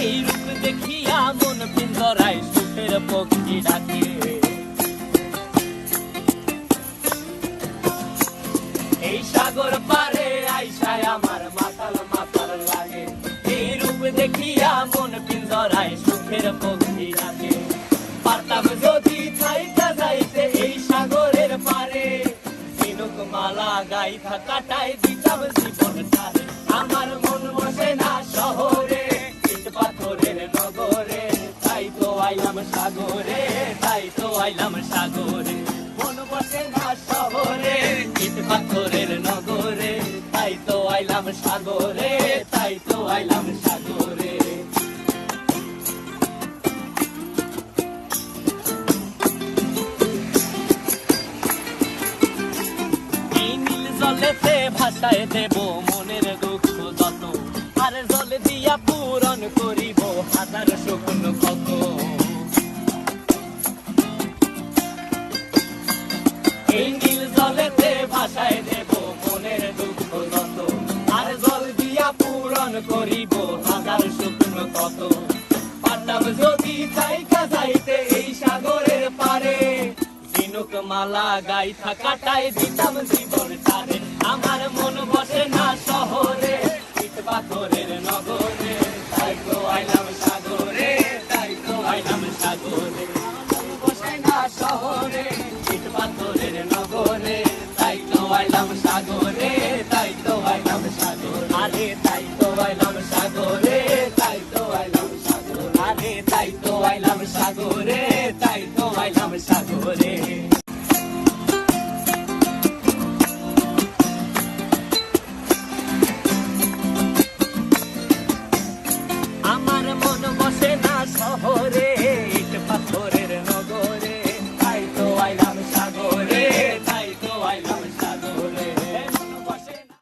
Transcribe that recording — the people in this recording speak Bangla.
এই রূপ দেখিয়া মন পিঞ্জরায় সুখের পক্ষী ডাকে। এই সাগর পারে আইসায় আমার মাতাল মাতাল লাগে, এই রূপ দেখিয়া মন পিঞ্জরায় সুখের পক্ষী ডাকে। পারতাম যদি থাইকা যাইতে এই সাগরের পারে, ঝিনুক মালা গাইথা কাটায় দিতাম জীবনটারে। আমার মন বসে না শহরে, ইট পাথরের নগরে, তাই তো আইলাম সাগরে, তাই তো আইলাম সাগরে। মন বসে না শহরে, ইট পাথরের নগরে, তাই তো আইলাম সাগরে, তাই তো আইলাম সাগরে। জলেতে ভাষায় দেব মনের দুঃখ যত, আর জল দিয়া পূরণ করিব হাজার স্বপ্ন কত। এই নীল জলেতে ভাষায় দেব মনের দুঃখ যত, আর জল দিয়া পূরণ করিব হাজার স্বপ্ন কত। পারতাম যদি থাইকা যাইতে এই সাগরের পারে, ঝিনুক মালা গাইথা কাটায় দিতাম জীবনটারে। আমার মন বসে না শহরে, ইট পাথরের নগরে, তাই তো আইলাম সাগরে, তাই তো আইলাম সাগরে। মন বসে না শহরে, ইট পাথরের নগরে, তাই তো আইলাম সাগরে, তাই তো আইলাম সাগরে। আরে তাই তো আইলাম সাগরে, তাই তো আইলাম সাগরে। আরে তাই তো আইলাম সাগরে।